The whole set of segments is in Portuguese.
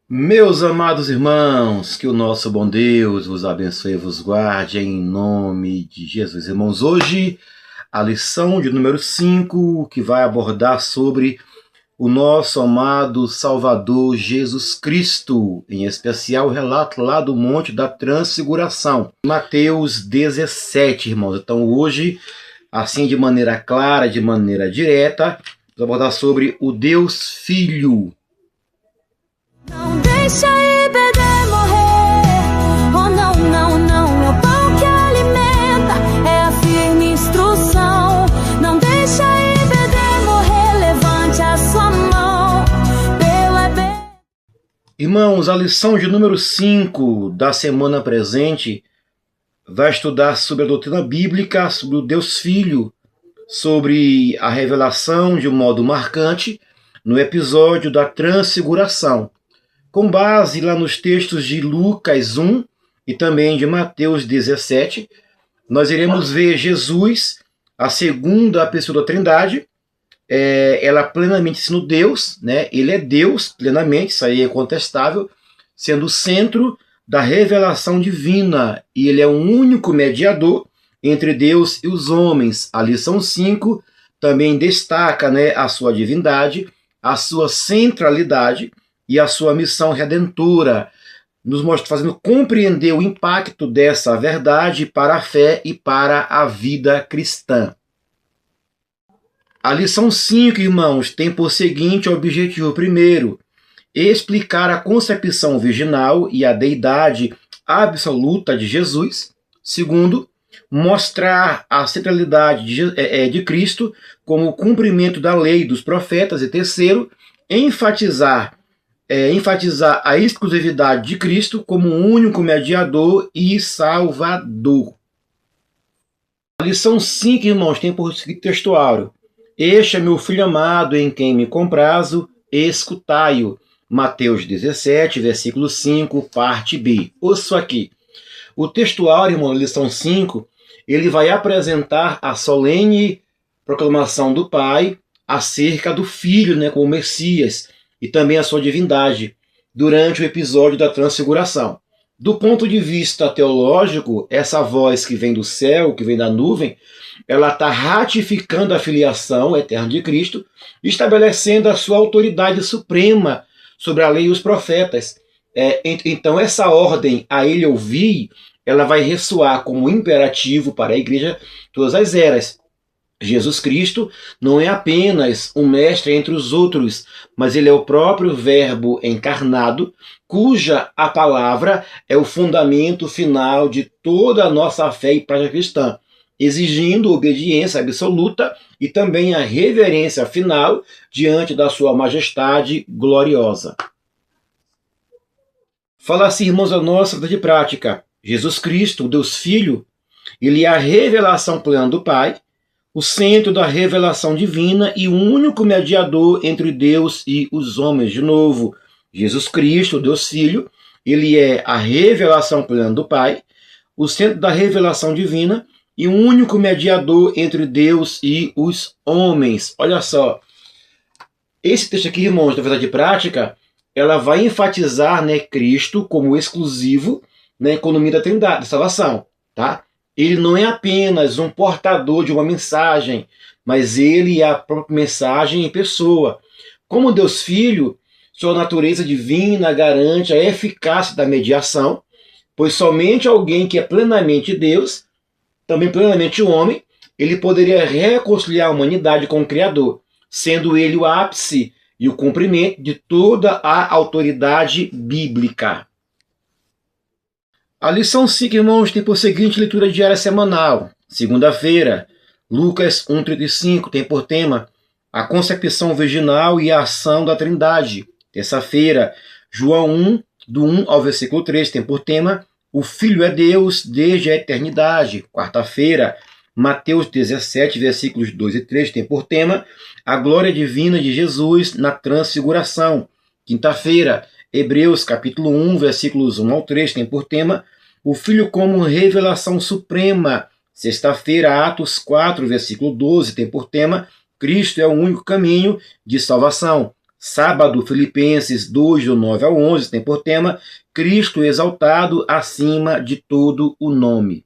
Meus amados irmãos, que o nosso bom Deus vos abençoe e vos guarde em nome de Jesus. Irmãos, hoje a lição de número 5, que vai abordar sobre o nosso amado Salvador Jesus Cristo, em especial o relato lá do Monte da Transfiguração, Mateus 17, irmãos. Então hoje, assim de maneira clara, de maneira direta, vamos abordar sobre o Deus Filho. Não deixa a bebê morrer. Oh, não, não, não. É o pão que alimenta, é a firme instrução. Não deixa a bebê morrer. Levante a sua mão pela Irmãos, a lição de número 5 da semana presente vai estudar sobre a doutrina bíblica, sobre o Deus Filho, sobre a revelação de um modo marcante no episódio da Transfiguração, com base lá nos textos de Lucas 1 e também de Mateus 17, nós iremos ver Jesus, a segunda pessoa da Trindade, ela plenamente sendo Deus, né? Ele é Deus plenamente, isso aí é incontestável, sendo o centro da revelação divina, e ele é o único mediador entre Deus e os homens. A lição 5 também destaca, né, a sua divindade, a sua centralidade e a sua missão redentora, nos fazendo compreender o impacto dessa verdade para a fé e para a vida cristã. A lição 5, irmãos, tem por seguinte objetivo: primeiro, explicar a concepção virginal e a deidade absoluta de Jesus. Segundo, mostrar a centralidade de Cristo como o cumprimento da lei dos profetas. E terceiro, enfatizar a exclusividade de Cristo como o único mediador e salvador. A lição 5, irmãos, tem por escrito textuário: este é meu filho amado, em quem me comprazo, escutai-o. Mateus 17, versículo 5, parte B. Ouça aqui. O textuário, irmão, lição 5, ele vai apresentar a solene proclamação do Pai acerca do Filho, né, como Messias, e também a sua divindade, durante o episódio da Transfiguração. Do ponto de vista teológico, essa voz que vem do céu, que vem da nuvem, ela está ratificando a filiação eterna de Cristo, estabelecendo a sua autoridade suprema sobre a lei e os profetas. Então essa ordem, a ele ouvir, ela vai ressoar como imperativo para a igreja todas as eras. Jesus Cristo não é apenas um mestre entre os outros, mas ele é o próprio Verbo encarnado, cuja a palavra é o fundamento final de toda a nossa fé e prática cristã, exigindo obediência absoluta e também a reverência final diante da sua majestade gloriosa. Fala-se, irmãos, a nossa vida de prática. Jesus Cristo, o Deus Filho, ele é a revelação plena do Pai, o centro da revelação divina e o único mediador entre Deus e os homens. De novo, Jesus Cristo, Deus Filho, ele é a revelação plena do Pai, o centro da revelação divina e o único mediador entre Deus e os homens. Olha só, esse texto aqui, irmãos, da verdade prática, ela vai enfatizar, né, Cristo como exclusivo na economia da Trindade, da salvação, tá? Ele não é apenas um portador de uma mensagem, mas ele é a própria mensagem em pessoa. Como Deus Filho, sua natureza divina garante a eficácia da mediação, pois somente alguém que é plenamente Deus, também plenamente homem, ele poderia reconciliar a humanidade com o Criador, sendo ele o ápice e o cumprimento de toda a autoridade bíblica. A lição 5, irmãos, tem por seguinte leitura diária semanal. Segunda-feira, Lucas 1,35 tem por tema a concepção virginal e a ação da Trindade. Terça-feira, João 1, do 1 ao versículo 3, tem por tema o Filho é Deus desde a eternidade. Quarta-feira, Mateus 17, versículos 2 e 3, tem por tema a glória divina de Jesus na Transfiguração. Quinta-feira, Hebreus capítulo 1, versículos 1 ao 3, tem por tema o Filho como revelação suprema. Sexta-feira, Atos 4, versículo 12, tem por tema Cristo é o único caminho de salvação. Sábado, Filipenses 2, do 9 ao 11, tem por tema Cristo exaltado acima de todo o nome.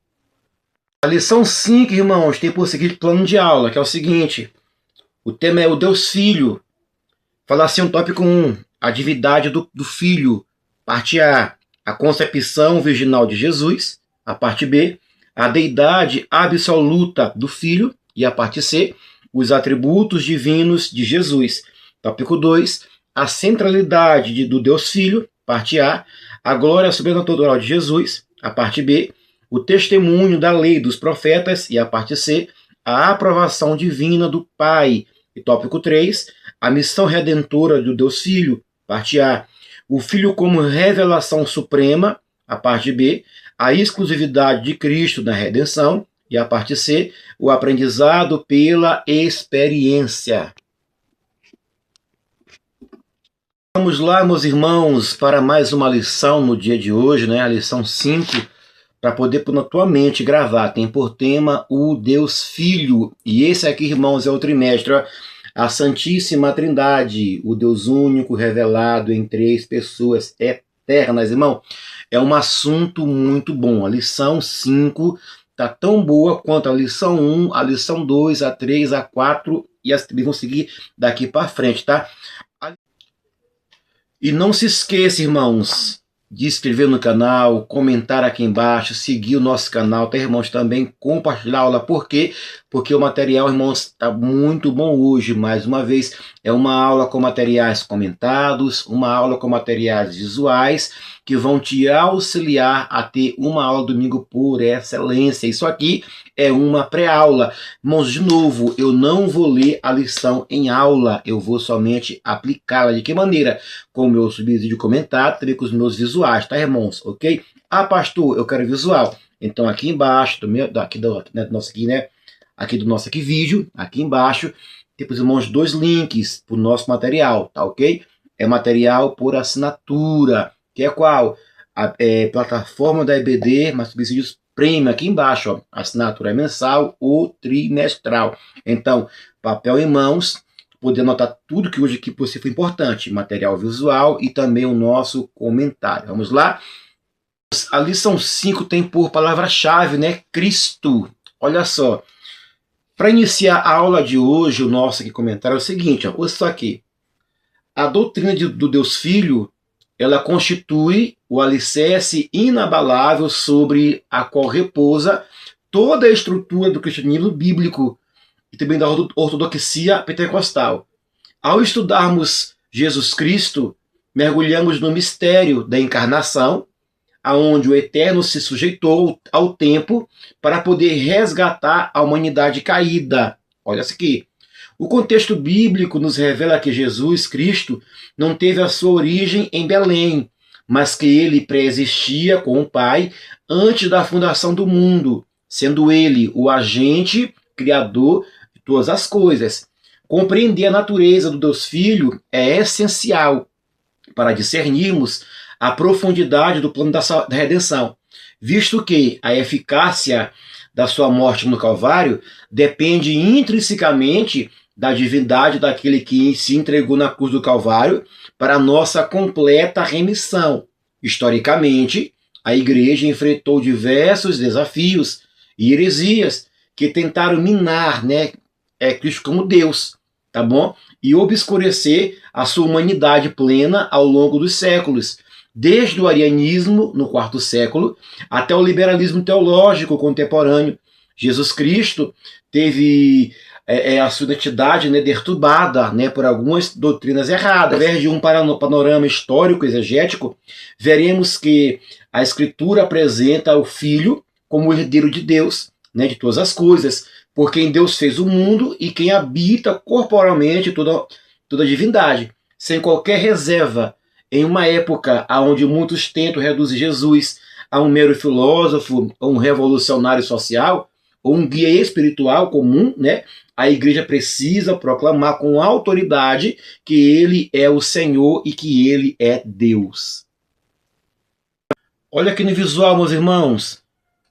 A lição 5, irmãos, tem por seguinte plano de aula, que é o seguinte. O tema é o Deus Filho. Falar assim, um tópico 1, a divindade do Filho. Parte A, a concepção virginal de Jesus. A parte B, a deidade absoluta do Filho. E a parte C, os atributos divinos de Jesus. Tópico 2, a centralidade do Deus Filho. Parte A, a glória sobrenatural de Jesus. A parte B, o testemunho da lei dos profetas. E a parte C, a aprovação divina do Pai. E tópico 3, a missão redentora do Deus Filho. Parte A, o Filho como revelação suprema. A parte B, a exclusividade de Cristo na redenção. E a parte C, o aprendizado pela experiência. Vamos lá, meus irmãos, para mais uma lição no dia de hoje, né? A lição 5, para poder pôr na tua mente gravar. Tem por tema o Deus Filho. E esse aqui, irmãos, é o trimestre, ó, a Santíssima Trindade, o Deus único revelado em 3 pessoas eternas, irmão. É um assunto muito bom. A lição 5 está tão boa quanto a lição 1, a lição 2, a 3, a 4 e as que vão seguir daqui para frente, tá? E não se esqueça, irmãos, de inscrever no canal, comentar aqui embaixo, seguir o nosso canal, tá, irmãos? Também compartilhar a aula. Por quê? Porque o material, irmãos, está muito bom hoje. Mais uma vez, é uma aula com materiais comentados, uma aula com materiais visuais, que vão te auxiliar a ter uma aula domingo por excelência. Isso aqui é uma pré-aula. Irmãos, de novo, eu não vou ler a lição em aula, eu vou somente aplicá-la. De que maneira? Com o meu subsídio comentado, também com os meus visuais, tá, irmãos? Ok? Ah, pastor, eu quero visual. Então, aqui embaixo, aqui do nosso vídeo, aqui embaixo, tem para os irmãos 2 links para o nosso material, tá ok? É material por assinatura, que é qual? A plataforma da EBD, mas subsídios premium, aqui embaixo, ó, assinatura mensal ou trimestral. Então, papel em mãos, poder anotar tudo que hoje aqui por si foi importante, material visual e também o nosso comentário. Vamos lá? A lição 5 tem por palavra-chave, né? Cristo. Olha só. Para iniciar a aula de hoje, o nosso aqui comentário é o seguinte, ó, ouça aqui. A doutrina do Deus Filho, ela constitui o alicerce inabalável sobre a qual repousa toda a estrutura do cristianismo bíblico e também da ortodoxia pentecostal. Ao estudarmos Jesus Cristo, mergulhamos no mistério da encarnação, aonde o Eterno se sujeitou ao tempo para poder resgatar a humanidade caída. Olha isso aqui. O contexto bíblico nos revela que Jesus Cristo não teve a sua origem em Belém, mas que ele pré-existia com o Pai antes da fundação do mundo, sendo ele o agente criador de todas as coisas. Compreender a natureza do Deus Filho é essencial para discernirmos a profundidade do plano da redenção, visto que a eficácia da sua morte no Calvário depende intrinsecamente da divindade daquele que se entregou na cruz do Calvário para a nossa completa remissão. Historicamente, a igreja enfrentou diversos desafios e heresias que tentaram minar, né, Cristo como Deus, tá bom? E obscurecer a sua humanidade plena ao longo dos séculos, desde o arianismo, no 4º século, até o liberalismo teológico contemporâneo. Jesus Cristo teve a sua identidade, né, perturbada, né, por algumas doutrinas erradas. Através de um panorama histórico exegético, veremos que a Escritura apresenta o Filho como herdeiro de Deus, né, de todas as coisas, por quem Deus fez o mundo e quem habita corporalmente toda a divindade, sem qualquer reserva, em uma época onde muitos tentam reduzir Jesus a um mero filósofo, ou um revolucionário social, ou um guia espiritual comum, né? A igreja precisa proclamar com autoridade que ele é o Senhor e que ele é Deus. Olha aqui no visual, meus irmãos.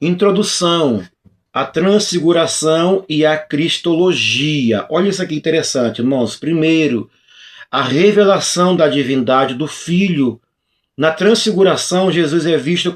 Introdução, a transfiguração e a cristologia. Olha isso aqui interessante, irmãos. Primeiro, a revelação da divindade do Filho. Na transfiguração, Jesus é visto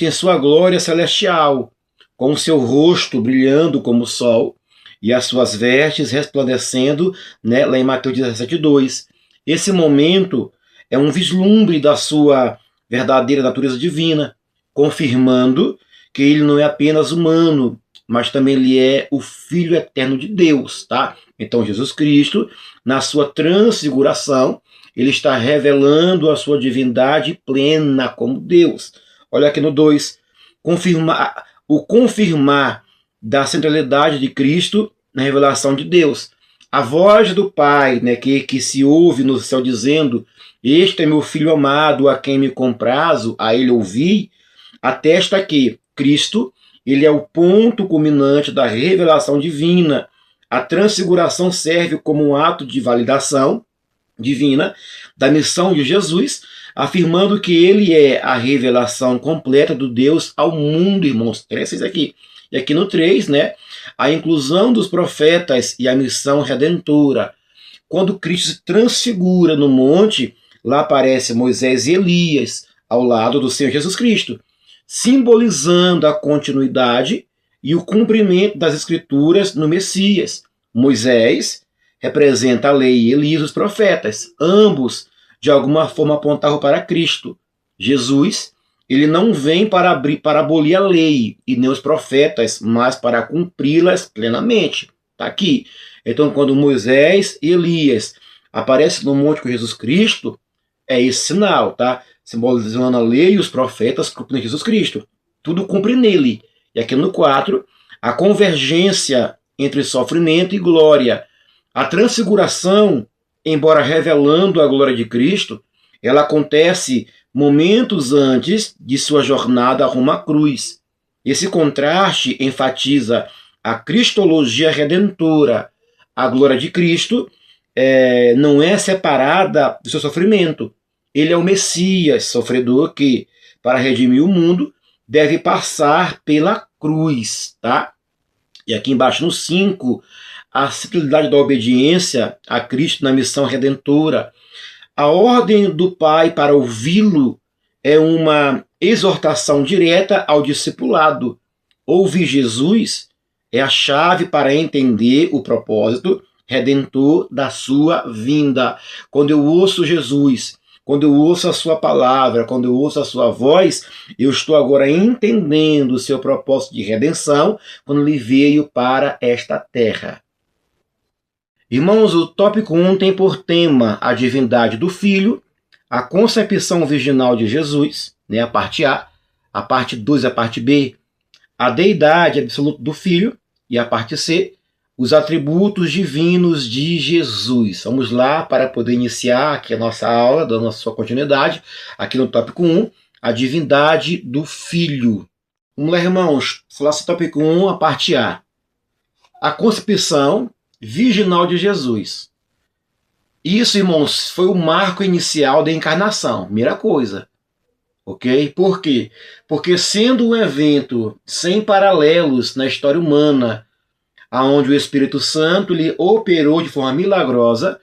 em sua glória celestial, com o seu rosto brilhando como o sol e as suas vestes resplandecendo, né, lá em Mateus 17:2. Esse momento é um vislumbre da sua verdadeira natureza divina, confirmando que ele não é apenas humano, mas também ele é o Filho eterno de Deus, tá? Então Jesus Cristo, na sua transfiguração, ele está revelando a sua divindade plena como Deus. Olha aqui no 2, confirmar da centralidade de Cristo na revelação de Deus. A voz do Pai, né, que se ouve no céu dizendo: este é meu Filho amado, a quem me comprazo, a ele ouvi, atesta que Cristo, ele é o ponto culminante da revelação divina. A transfiguração serve como um ato de validação divina da missão de Jesus, afirmando que ele é a revelação completa do Deus ao mundo, irmãos. Interessa isso aqui. E aqui no 3, né, a inclusão dos profetas e a missão redentora. Quando Cristo se transfigura no monte, lá aparece Moisés e Elias ao lado do Senhor Jesus Cristo, simbolizando a continuidade e o cumprimento das Escrituras no Messias. Moisés representa a lei e Elias os profetas. Ambos, de alguma forma, apontavam para Cristo. Jesus, ele não vem para abolir a lei e nem os profetas, mas para cumpri-las plenamente. Está aqui. Então, quando Moisés e Elias aparecem no monte com Jesus Cristo, é esse sinal, tá? Simbolizando a lei e os profetas cumprindo Jesus Cristo. Tudo cumpre nele. E aqui no 4, a convergência entre sofrimento e glória. A transfiguração, embora revelando a glória de Cristo, ela acontece momentos antes de sua jornada rumo à cruz. Esse contraste enfatiza a cristologia redentora. A glória de Cristo não é separada do seu sofrimento. Ele é o Messias sofredor que, para redimir o mundo, deve passar pela cruz, tá? E aqui embaixo no 5, a centralidade da obediência a Cristo na missão redentora. A ordem do Pai para ouvi-lo é uma exortação direta ao discipulado. Ouvir Jesus é a chave para entender o propósito redentor da sua vinda. Quando eu ouço Jesus, quando eu ouço a sua palavra, quando eu ouço a sua voz, eu estou agora entendendo o seu propósito de redenção, quando ele veio para esta terra. Irmãos, o tópico 1 tem por tema a divindade do Filho, a concepção virginal de Jesus, né, a parte A, a parte 2, a parte B, a deidade absoluta do Filho, e a parte C, os atributos divinos de Jesus. Vamos lá para poder iniciar aqui a nossa aula, dando a sua continuidade, aqui no tópico 1, a divindade do Filho. Vamos lá, irmãos, falar sobre o tópico 1, a parte A. A concepção virginal de Jesus. Isso, irmãos, foi o marco inicial da encarnação, primeira coisa. Ok? Por quê? Porque sendo um evento sem paralelos na história humana, onde o Espírito Santo lhe operou de forma milagrosa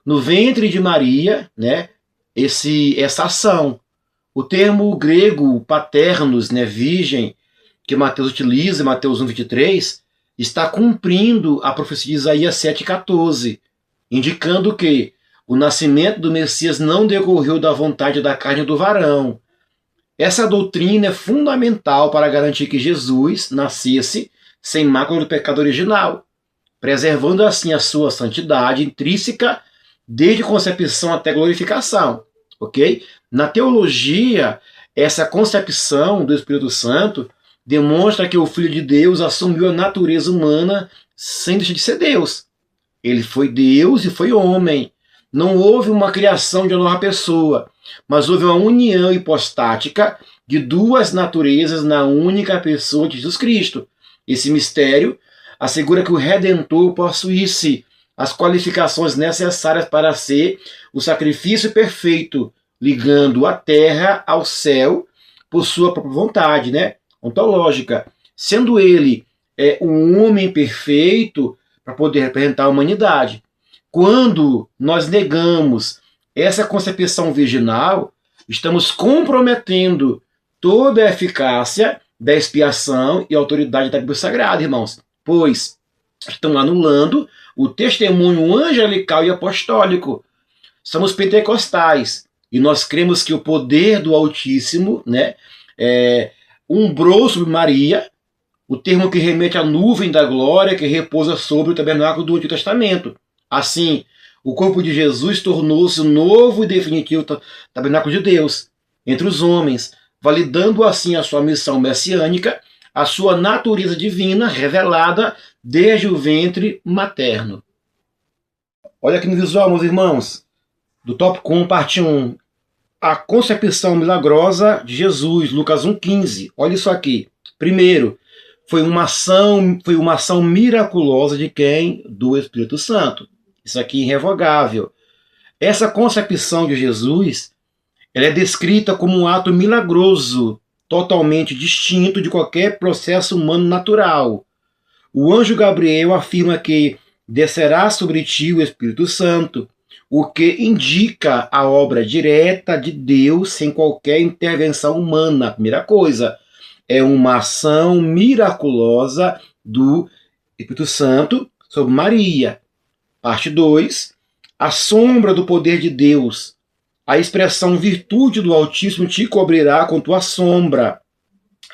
no ventre de Maria, né, essa ação. O termo grego paternos, né, virgem, que Mateus utiliza, Mateus 1:23, está cumprindo a profecia de Isaías 7:14, indicando que o nascimento do Messias não decorreu da vontade da carne do varão. Essa doutrina é fundamental para garantir que Jesus nascesse sem mácula do pecado original, preservando assim a sua santidade intrínseca desde concepção até glorificação, ok? Na teologia, essa concepção do Espírito Santo demonstra que o Filho de Deus assumiu a natureza humana sem deixar de ser Deus. Ele foi Deus e foi homem. Não houve uma criação de uma nova pessoa, mas houve uma união hipostática de duas naturezas na única pessoa de Jesus Cristo. Esse mistério assegura que o Redentor possuísse as qualificações necessárias para ser o sacrifício perfeito, ligando a terra ao céu por sua própria vontade, né, ontológica. Sendo ele um homem perfeito para poder representar a humanidade. Quando nós negamos essa concepção virginal, estamos comprometendo toda a eficácia da expiação e autoridade da Bíblia Sagrada, irmãos, pois estão anulando o testemunho angelical e apostólico. Somos pentecostais e nós cremos que o poder do Altíssimo, né, umbrou sobre Maria, o termo que remete à nuvem da glória que repousa sobre o tabernáculo do Antigo Testamento. Assim, o corpo de Jesus tornou-se o novo e definitivo tabernáculo de Deus entre os homens, validando assim a sua missão messiânica, a sua natureza divina revelada desde o ventre materno. Olha aqui no visual, meus irmãos, do tópico 1, parte 1. A concepção milagrosa de Jesus, Lucas 1,15. Olha isso aqui. Primeiro, foi uma ação miraculosa de quem? Do Espírito Santo. Isso aqui é irrevogável. Essa concepção de Jesus, ela é descrita como um ato milagroso, totalmente distinto de qualquer processo humano natural. O anjo Gabriel afirma que descerá sobre ti o Espírito Santo, o que indica a obra direta de Deus sem qualquer intervenção humana. Primeira coisa, é uma ação miraculosa do Espírito Santo sobre Maria. Parte 2, a sombra do poder de Deus. A expressão virtude do Altíssimo te cobrirá com tua sombra.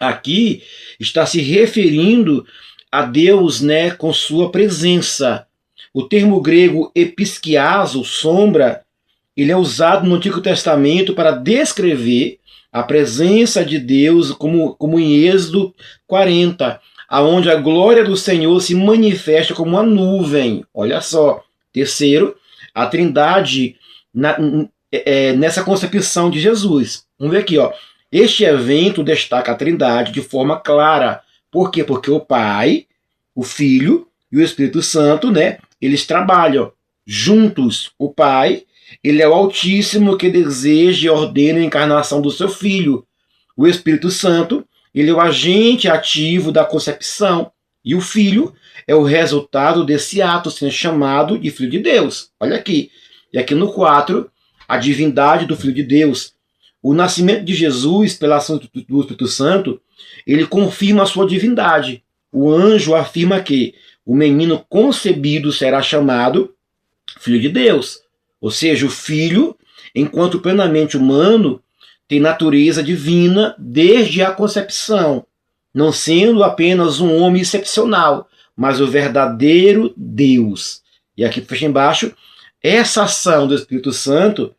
Aqui está se referindo a Deus, né, com sua presença. O termo grego episkiazo, sombra, ele é usado no Antigo Testamento para descrever a presença de Deus, como em Êxodo 40, aonde a glória do Senhor se manifesta como uma nuvem. Olha só. Terceiro, a Trindade nessa concepção de Jesus. Vamos ver aqui, ó. Este evento destaca a Trindade de forma clara. Por quê? Porque o Pai, o Filho e o Espírito Santo, né, eles trabalham juntos. O Pai, ele é o Altíssimo que deseja e ordena a encarnação do seu Filho. O Espírito Santo, ele é o agente ativo da concepção. E o Filho é o resultado desse ato, sendo chamado de Filho de Deus. Olha aqui. E aqui no 4, a divindade do Filho de Deus. O nascimento de Jesus, pela ação do Espírito Santo, ele confirma a sua divindade. O anjo afirma que o menino concebido será chamado Filho de Deus. Ou seja, o Filho, enquanto plenamente humano, tem natureza divina desde a concepção, não sendo apenas um homem excepcional, mas o verdadeiro Deus. E aqui, fecha embaixo, essa ação do Espírito Santo,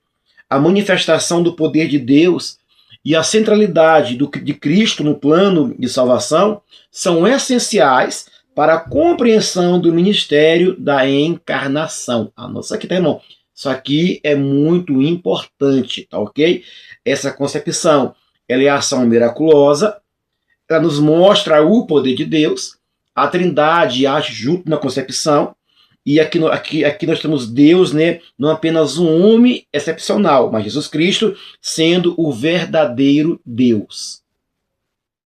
a manifestação do poder de Deus e a centralidade de Cristo no plano de salvação são essenciais para a compreensão do ministério da encarnação. Anota isso aqui, tá, irmão? Isso aqui é muito importante, tá ok? Essa concepção, ela é a ação miraculosa, ela nos mostra o poder de Deus, a Trindade age junto na concepção, e aqui nós temos Deus, né, não apenas um homem excepcional, mas Jesus Cristo sendo o verdadeiro Deus.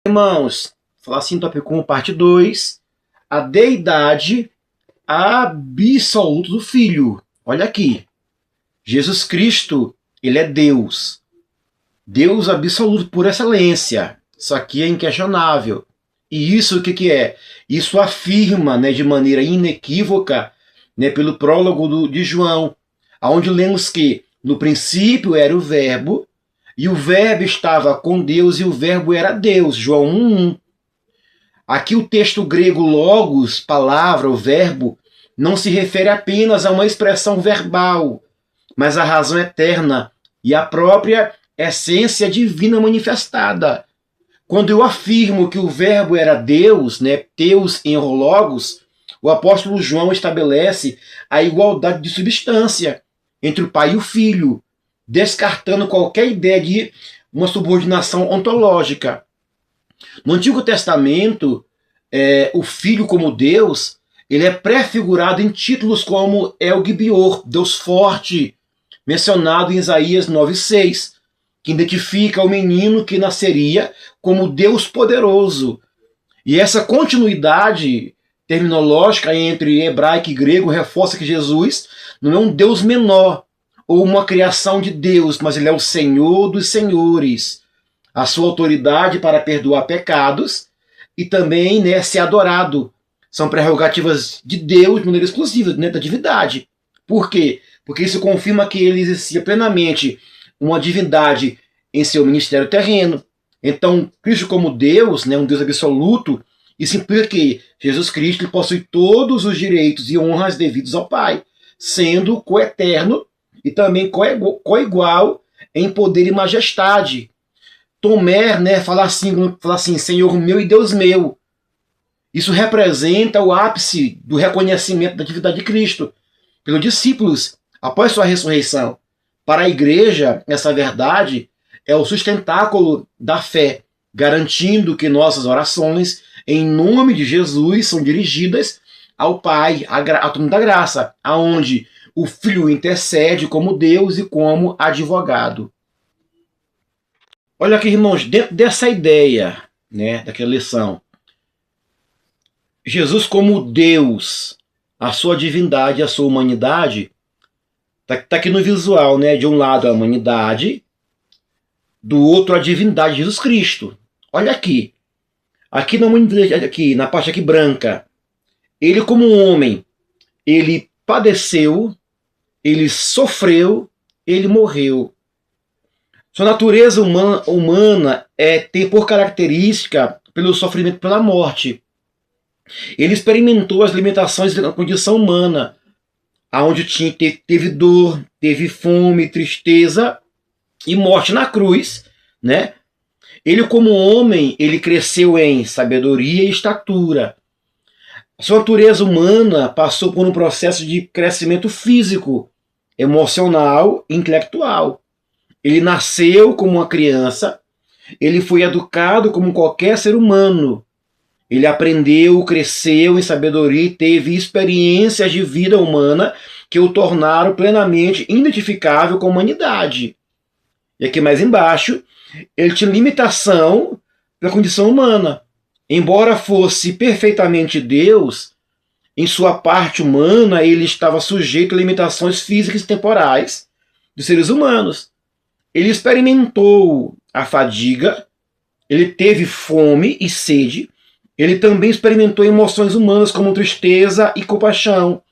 Irmãos, falar assim, tópico 1, parte 2, a deidade absoluta do Filho. Olha aqui, Jesus Cristo, ele é Deus. Deus absoluto por excelência. Isso aqui é inquestionável. E isso o que é? Isso afirma, né, de maneira inequívoca, né, pelo prólogo de João, onde lemos que no princípio era o Verbo, e o Verbo estava com Deus, e o Verbo era Deus. João 1:1. Aqui o texto grego logos, palavra, o verbo, não se refere apenas a uma expressão verbal, mas à razão eterna e à própria essência divina manifestada. Quando eu afirmo que o verbo era Deus, né, Deus em logos, o apóstolo João estabelece a igualdade de substância entre o Pai e o Filho, descartando qualquer ideia de uma subordinação ontológica. No Antigo Testamento, o Filho como Deus, ele é prefigurado em títulos como El Gibeor, Deus forte, mencionado em Isaías 9:6, que identifica o menino que nasceria como Deus poderoso. E essa continuidade terminológica entre hebraico e grego reforça que Jesus não é um Deus menor ou uma criação de Deus, mas ele é o Senhor dos senhores. A sua autoridade para perdoar pecados e também, né, ser adorado. São prerrogativas de Deus de maneira exclusiva, né, da divindade. Por quê? Porque isso confirma que ele exercia plenamente uma divindade em seu ministério terreno. Então, Cristo como Deus, né, um Deus absoluto, isso implica que Jesus Cristo possui todos os direitos e honras devidos ao Pai, sendo coeterno e também coigual em poder e majestade. Tomé, né, fala assim, Senhor meu e Deus meu. Isso representa o ápice do reconhecimento da divindade de Cristo pelos discípulos após sua ressurreição. Para a igreja, essa verdade é o sustentáculo da fé, garantindo que nossas orações, em nome de Jesus, são dirigidas ao Pai, ao trono da graça, aonde o Filho intercede como Deus e como advogado. Olha aqui, irmãos, dentro dessa ideia, né, daquela lição, Jesus como Deus, a sua divindade, a sua humanidade, tá aqui no visual, né, de um lado a humanidade, do outro a divindade, Jesus Cristo. Olha aqui, aqui na parte aqui branca, ele como homem, ele padeceu, ele sofreu, ele morreu. Sua natureza humana tem por característica pelo sofrimento, pela morte. Ele experimentou as limitações da condição humana, aonde teve dor, teve fome, tristeza e morte na cruz, né? Ele como homem, ele cresceu em sabedoria e estatura. Sua natureza humana passou por um processo de crescimento físico, emocional e intelectual. Ele nasceu como uma criança, ele foi educado como qualquer ser humano. Ele aprendeu, cresceu em sabedoria e teve experiências de vida humana que o tornaram plenamente identificável com a humanidade. E aqui mais embaixo, ele tinha limitação pela condição humana. Embora fosse perfeitamente Deus, em sua parte humana ele estava sujeito a limitações físicas e temporais dos seres humanos. Ele experimentou a fadiga, ele teve fome e sede, ele também experimentou emoções humanas como tristeza e compaixão.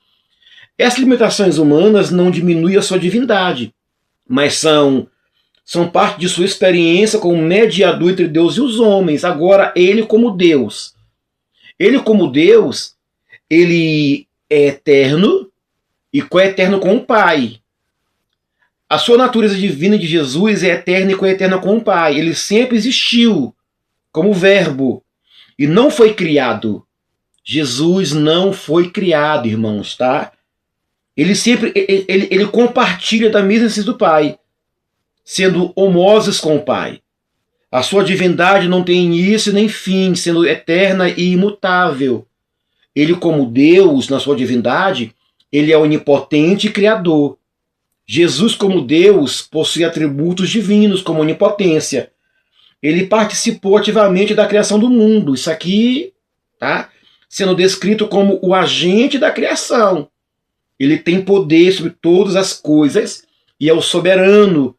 Essas limitações humanas não diminuem a sua divindade, mas são parte de sua experiência como mediador entre Deus e os homens. Agora, ele como Deus. Ele como Deus, ele é eterno e coeterno com o Pai. A sua natureza divina de Jesus é eterna e coeterna com o Pai. Ele sempre existiu como verbo e não foi criado. Jesus não foi criado, irmãos, tá? Ele sempre ele compartilha da mesma essência do Pai, sendo homósis com o Pai. A sua divindade não tem início nem fim, sendo eterna e imutável. Ele como Deus, na sua divindade, ele é onipotente e criador. Jesus como Deus possui atributos divinos como onipotência. Ele participou ativamente da criação do mundo. Isso aqui, tá? Sendo descrito como o agente da criação. Ele tem poder sobre todas as coisas e é o soberano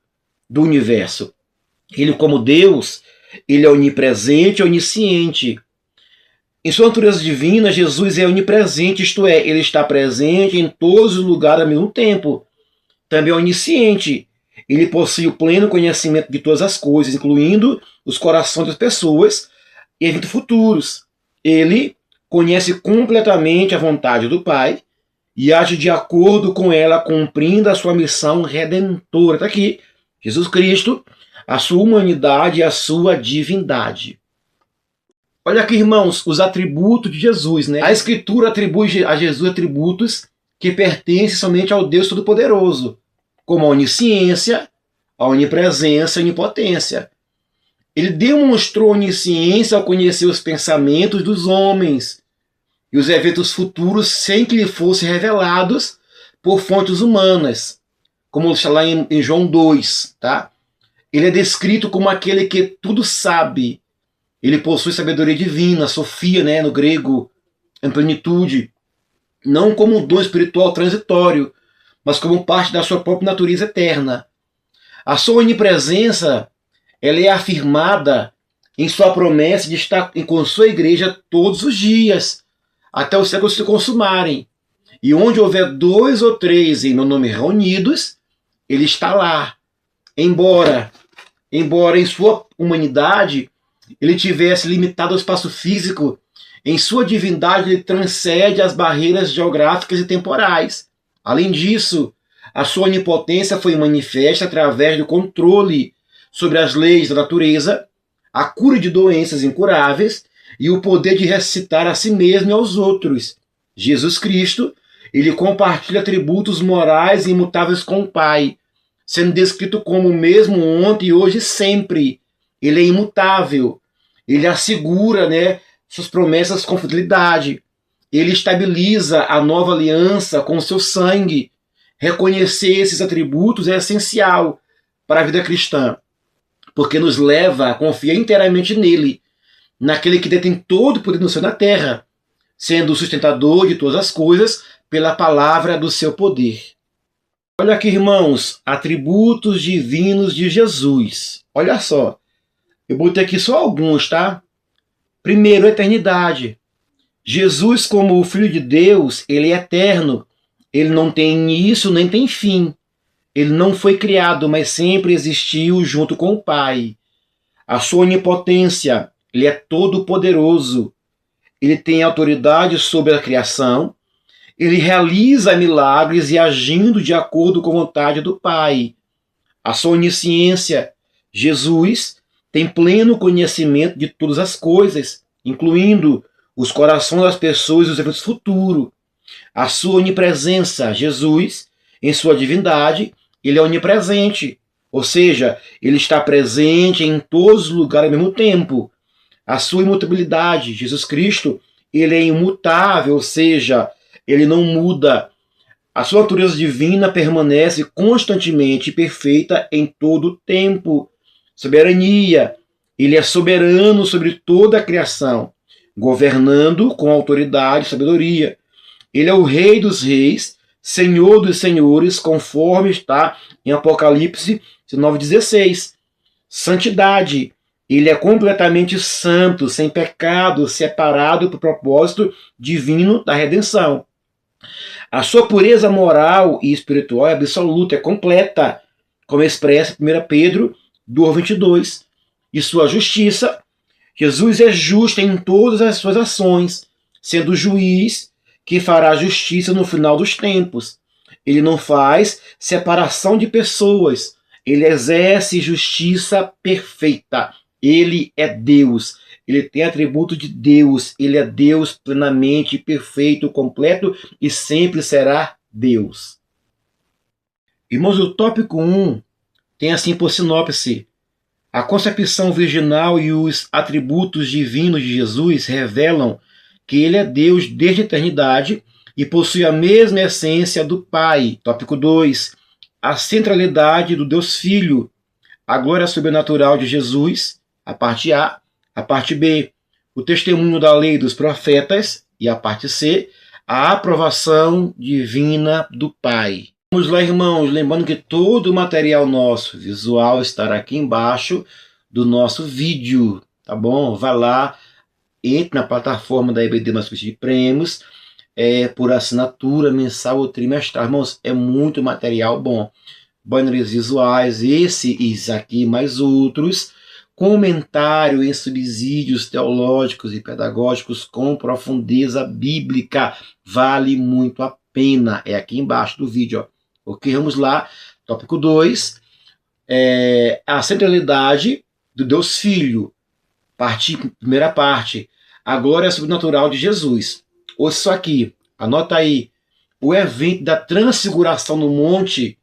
do universo. Ele como Deus, ele é onipresente e onisciente. Em sua natureza divina, Jesus é onipresente, isto é, ele está presente em todos os lugares ao mesmo tempo. Também é onisciente. Ele possui o pleno conhecimento de todas as coisas, incluindo os corações das pessoas e eventos futuros. Ele conhece completamente a vontade do Pai e age de acordo com ela, cumprindo a sua missão redentora. Está aqui, Jesus Cristo, a sua humanidade e a sua divindade. Olha aqui, irmãos, os atributos de Jesus, né? A Escritura atribui a Jesus atributos que pertencem somente ao Deus Todo-Poderoso, como a onisciência, a onipresença e a onipotência. Ele demonstrou onisciência ao conhecer os pensamentos dos homens e os eventos futuros sem que lhe fossem revelados por fontes humanas, como está lá em João 2, tá? Ele é descrito como aquele que tudo sabe. Ele possui sabedoria divina, Sofia, né, no grego, em plenitude, não como um dom espiritual transitório, mas como parte da sua própria natureza eterna. A sua onipresença, ela é afirmada em sua promessa de estar com sua igreja todos os dias, até os séculos se consumarem. E onde houver 2 ou 3 em meu nome reunidos, ele está lá. Embora em sua humanidade ele tivesse limitado ao espaço físico, em sua divindade ele transcende as barreiras geográficas e temporais. Além disso, a sua onipotência foi manifesta através do controle sobre as leis da natureza, a cura de doenças incuráveis e o poder de ressuscitar a si mesmo e aos outros. Jesus Cristo, ele compartilha atributos morais e imutáveis com o Pai, sendo descrito como o mesmo ontem, hoje e sempre. Ele é imutável. Ele assegura, suas promessas com fidelidade. Ele estabiliza a nova aliança com o seu sangue. Reconhecer esses atributos é essencial para a vida cristã, porque nos leva a confiar inteiramente nele, naquele que detém todo o poder no céu e na terra, sendo o sustentador de todas as coisas pela palavra do seu poder. Olha aqui, irmãos, atributos divinos de Jesus. Olha só, eu botei aqui só alguns, tá? Primeiro, eternidade. Jesus, como o Filho de Deus, ele é eterno. Ele não tem início nem tem fim. Ele não foi criado, mas sempre existiu junto com o Pai. A sua onipotência, ele é todo-poderoso. Ele tem autoridade sobre a criação. Ele realiza milagres e agindo de acordo com a vontade do Pai. A sua onisciência, Jesus tem pleno conhecimento de todas as coisas, incluindo os corações das pessoas e os eventos futuros. A sua onipresença, Jesus, em sua divindade, ele é onipresente, ou seja, ele está presente em todos os lugares ao mesmo tempo. A sua imutabilidade, Jesus Cristo, ele é imutável, ou seja, ele não muda. A sua natureza divina permanece constantemente perfeita em todo o tempo. Soberania, ele é soberano sobre toda a criação, governando com autoridade e sabedoria. Ele é o Rei dos reis, Senhor dos senhores, conforme está em Apocalipse 9,16. Santidade, ele é completamente santo, sem pecado, separado para o propósito divino da redenção. A sua pureza moral e espiritual é absoluta, é completa, como expressa 1 Pedro 2,22. E sua justiça, Jesus é justo em todas as suas ações, sendo juiz que fará justiça no final dos tempos. Ele não faz separação de pessoas, ele exerce justiça perfeita. Ele é Deus, ele tem atributo de Deus, ele é Deus plenamente perfeito, completo e sempre será Deus. Irmãos, o tópico 1 tem assim por sinopse: a concepção virginal e os atributos divinos de Jesus revelam que ele é Deus desde a eternidade e possui a mesma essência do Pai. Tópico 2, a centralidade do Deus Filho, a glória sobrenatural de Jesus, a parte A. A parte B, o testemunho da lei dos profetas. E a parte C, a aprovação divina do Pai. Vamos lá, irmãos, lembrando que todo o material nosso visual estará aqui embaixo do nosso vídeo, tá bom? Vai lá, entre na plataforma da EBD Mais Curso de Prêmios, por assinatura mensal ou trimestral. Irmãos, é muito material bom. Banners visuais, esses aqui mais outros, comentário em subsídios teológicos e pedagógicos com profundeza bíblica. Vale muito a pena. É aqui embaixo do vídeo, ó. Ok, vamos lá. Tópico 2. A centralidade do Deus Filho. Primeira parte. A glória sobrenatural de Jesus. Ouça isso aqui. Anota aí. O evento da transfiguração no monte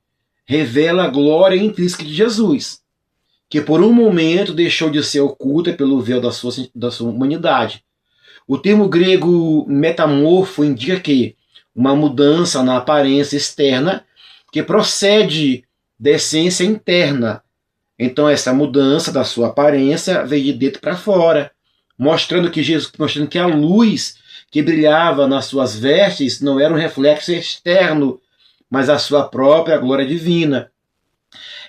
revela a glória intrínseca de Jesus, que por um momento deixou de ser oculta pelo véu da sua humanidade. O termo grego metamorfo indica que uma mudança na aparência externa que procede da essência interna. Então essa mudança da sua aparência veio de dentro para fora, mostrando que a luz que brilhava nas suas vestes não era um reflexo externo, mas a sua própria glória divina.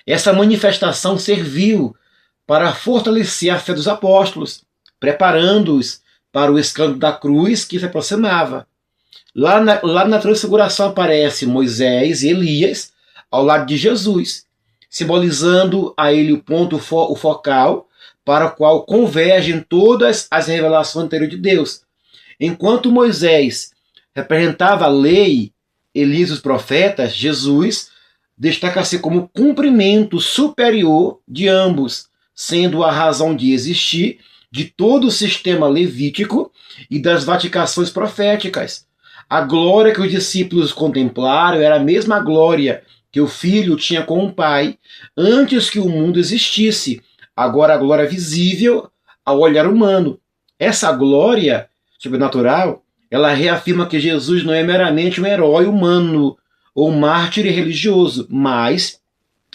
Essa manifestação serviu para fortalecer a fé dos apóstolos, preparando-os para o escândalo da cruz que se aproximava. Lá na transfiguração aparece Moisés e Elias ao lado de Jesus, simbolizando a ele o ponto focal para o qual convergem todas as revelações anteriores de Deus. Enquanto Moisés representava a lei, Elias os profetas, Jesus destaca-se como cumprimento superior de ambos, sendo a razão de existir de todo o sistema levítico e das vaticações proféticas. A glória que os discípulos contemplaram era a mesma glória que o Filho tinha com o Pai antes que o mundo existisse, agora a glória visível ao olhar humano. Essa glória sobrenatural, ela reafirma que Jesus não é meramente um herói humano ou um mártir religioso, mas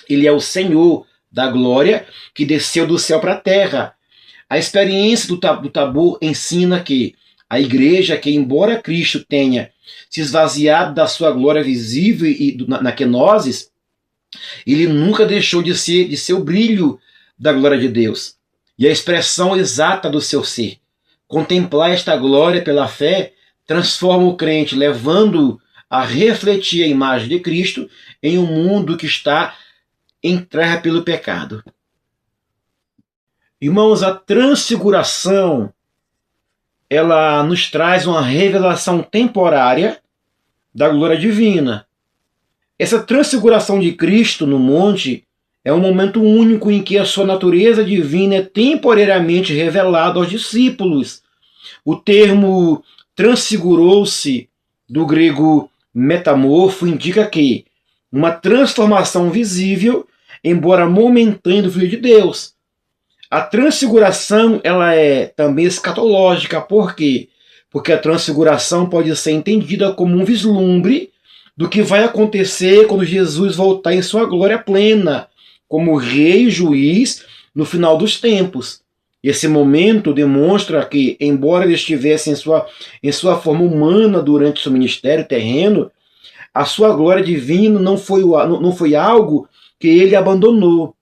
ele é o Senhor da glória que desceu do céu para a terra. A experiência do Tabor ensina que a igreja, que embora Cristo tenha se esvaziado da sua glória visível e na kenosis, ele nunca deixou de ser o brilho da glória de Deus e a expressão exata do seu ser. Contemplar esta glória pela fé transforma o crente, levando-o a refletir a imagem de Cristo em um mundo que está em terra pelo pecado. Irmãos, a transfiguração, ela nos traz uma revelação temporária da glória divina. Essa transfiguração de Cristo no monte é um momento único em que a sua natureza divina é temporariamente revelada aos discípulos. O termo transfigurou-se, do grego metamorfo, indica que uma transformação visível, embora momentânea, do Filho de Deus. A transfiguração, ela é também escatológica. Por quê? Porque a transfiguração pode ser entendida como um vislumbre do que vai acontecer quando Jesus voltar em sua glória plena, como rei e juiz no final dos tempos. Esse momento demonstra que, embora ele estivesse em sua forma humana durante seu ministério terreno, a sua glória divina não foi algo que ele abandonou.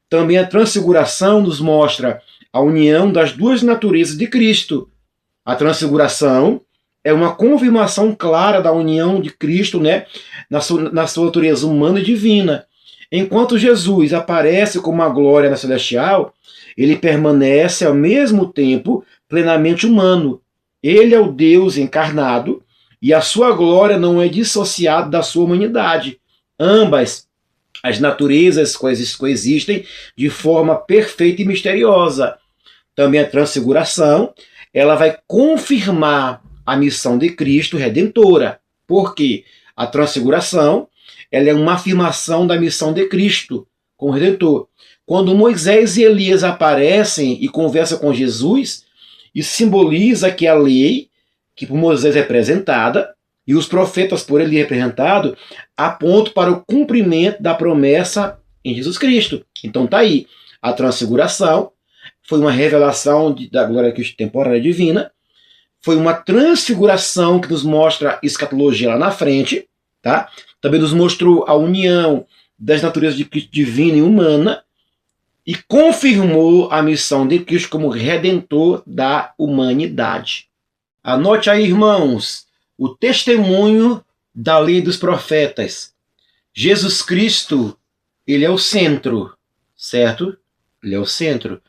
Também a transfiguração nos mostra a união das duas naturezas de Cristo. A transfiguração é uma confirmação clara da união de Cristo, na sua natureza humana e divina. Enquanto Jesus aparece como uma glória celestial, ele permanece ao mesmo tempo plenamente humano. Ele é o Deus encarnado e a sua glória não é dissociada da sua humanidade. Ambas as naturezas coexistem de forma perfeita e misteriosa. Também a transfiguração, ela vai confirmar a missão de Cristo redentora. Porque a transfiguração, ela é uma afirmação da missão de Cristo como Redentor. Quando Moisés e Elias aparecem e conversam com Jesus, isso simboliza que a lei, que por Moisés é representada, e os profetas por ele representados, apontam para o cumprimento da promessa em Jesus Cristo. Então está aí. A transfiguração foi uma revelação da glória de Cristo temporária divina, foi uma transfiguração que nos mostra a escatologia lá na frente, tá? Também nos mostrou a união das naturezas de Cristo divina e humana, e confirmou a missão de Cristo como redentor da humanidade. Anote aí, irmãos, o testemunho da lei dos profetas. Jesus Cristo, ele é o centro, certo? Ele é o centro.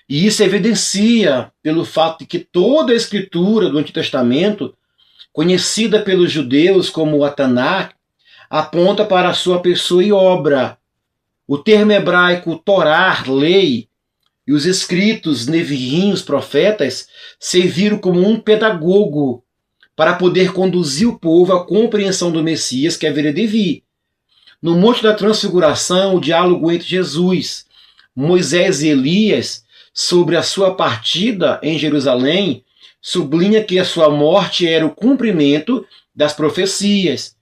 E isso evidencia pelo fato de que toda a escritura do Antigo Testamento, conhecida pelos judeus como a Taná, aponta para a sua pessoa e obra. O termo hebraico Torá, lei, e os escritos Neviim, os profetas, serviram como um pedagogo para poder conduzir o povo à compreensão do Messias que haveria de vir. No Monte da Transfiguração, o diálogo entre Jesus, Moisés e Elias sobre a sua partida em Jerusalém sublinha que a sua morte era o cumprimento das profecias.